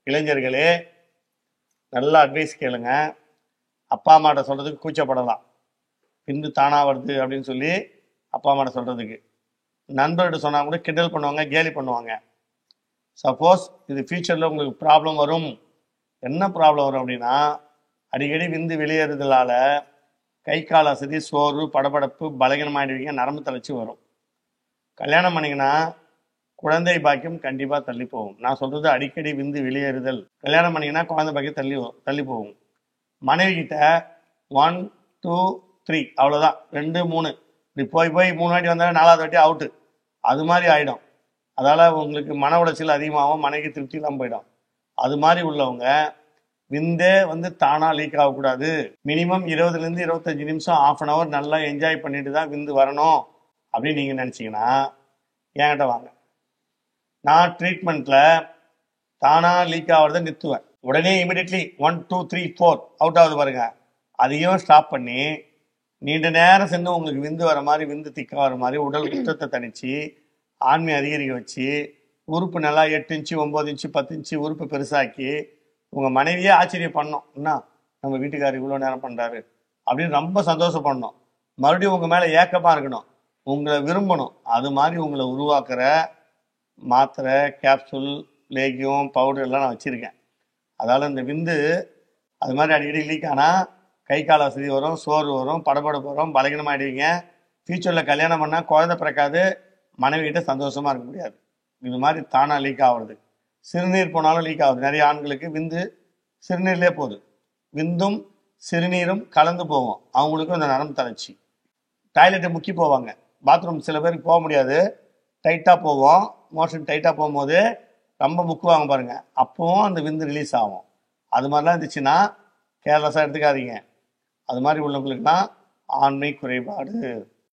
இளைஞர்களே, நல்ல அட்வைஸ் கேளுங்க. அப்பா அம்மாட்ட சொல்கிறதுக்கு கூச்சப்படலாம். விந்து தானாக வருது அப்படின்னு சொல்லி அப்பா அம்மாட்ட சொல்கிறதுக்கு. நண்பர்கிட்ட சொன்னால் கூட கிண்டல் பண்ணுவாங்க, கேலி பண்ணுவாங்க. சப்போஸ் இது ஃபியூச்சரில் உங்களுக்கு ப்ராப்ளம் வரும். என்ன ப்ராப்ளம் வரும் அப்படின்னா, அடிக்கடி விந்து வெளியேறதுனால கை கால் அசதி, சோர்வு, படபடப்பு, பலகீனமாயிடுவீங்க, நரம்பு தளர்ச்சி வரும். கல்யாணம் பண்ணிங்கன்னா குழந்தை பாக்கியம் கண்டிப்பாக தள்ளி போகும். நான் சொல்கிறது அடிக்கடி விந்து வெளியேறுதல். கல்யாணம் பண்ணிங்கன்னா குழந்தை பாக்கியம் தள்ளி போகும். மனைவி கிட்ட 1 2 3 அவ்வளோதான், 2 3 இப்படி போய் 3 வாட்டி வந்தாலும் 4வது வாட்டி அவுட்டு. அது மாதிரி ஆகிடும். அதால் உங்களுக்கு மன உளைச்சல் அதிகமாகும், மனைவி திருப்தி இல்லாமல் போயிடும். அது மாதிரி உள்ளவங்க விந்தே தானாக லீக் ஆகக்கூடாது. மினிமம் 20லேருந்து 25 நிமிஷம், 1/2 hour நல்லா என்ஜாய் பண்ணிட்டு தான் விந்து வரணும் அப்படின்னு நீங்கள் நினச்சிங்கன்னா என்கிட்ட வாங்க. நான் ட்ரீட்மெண்ட்டில் தானாக லீக் ஆகிறத நிறுத்துவேன். உடனே இமிடியட்லி 1 2 3 4 அவுட் ஆகுது பாருங்க, அதையும் ஸ்டாப் பண்ணி நீண்ட நேரம் சென்று உங்களுக்கு விந்து வர மாதிரி, விந்து திக்க வர மாதிரி உடல் குற்றத்தை தணித்து ஆண்மை அதிகரிக்க வச்சு உறுப்பு நல்லா 8 இன்ச்சு 9 இன்ச்சு 10 இன்ச்சு உறுப்பு பெருசாக்கி உங்கள் மனைவியே ஆச்சரியம் பண்ணணும். என்ன நம்ம வீட்டுக்காரர் இவ்வளோ நேரம் பண்ணுறாரு அப்படின்னு ரொம்ப சந்தோஷப்படணும். மறுபடியும் உங்கள் மேலே ஏக்கமாக இருக்கணும், உங்களை விரும்பணும். அது மாதிரி உங்களை உருவாக்குற மாத்திரை, கேப்சூல், லேகியம், பவுடர் எல்லாம் நான் வச்சுருக்கேன். அதால் இந்த விந்து அது மாதிரி அடிக்கடி லீக் ஆனால் கை கால் வசதி வரும், சோர்வு வரும், படபடப்பு வரும், பலகீனமாகிடுவீங்க. ஃபியூச்சரில் கல்யாணம் பண்ணால் குழந்தை பிறக்காது, மனைவிகிட்ட சந்தோஷமாக இருக்க முடியாது. இது மாதிரி தானாக லீக் ஆகுறது. சிறுநீர் போனாலும் லீக் ஆகுது. நிறைய ஆண்களுக்கு விந்து சிறுநீர்லேயே போகுது. விந்தும் சிறுநீரும் கலந்து போவோம். அவங்களுக்கும் இந்த நரம்பு தளர்ச்சி. டாய்லெட்டை முக்கி போவாங்க. பாத்ரூம் சில பேருக்கு போக முடியாது, டைட்டாக போவோம். மோஷன் டைட்டாக போகும்போது ரொம்ப முக்குவாங்க பாருங்கள், அப்போவும் அந்த விந்து ரிலீஸ் ஆகும். அது மாதிரிலாம் இருந்துச்சுன்னா கேர்லெஸ்ஸாக எடுத்துக்காதீங்க. அது மாதிரி உள்ளவங்களுக்குலாம் ஆண்மை குறைபாடு.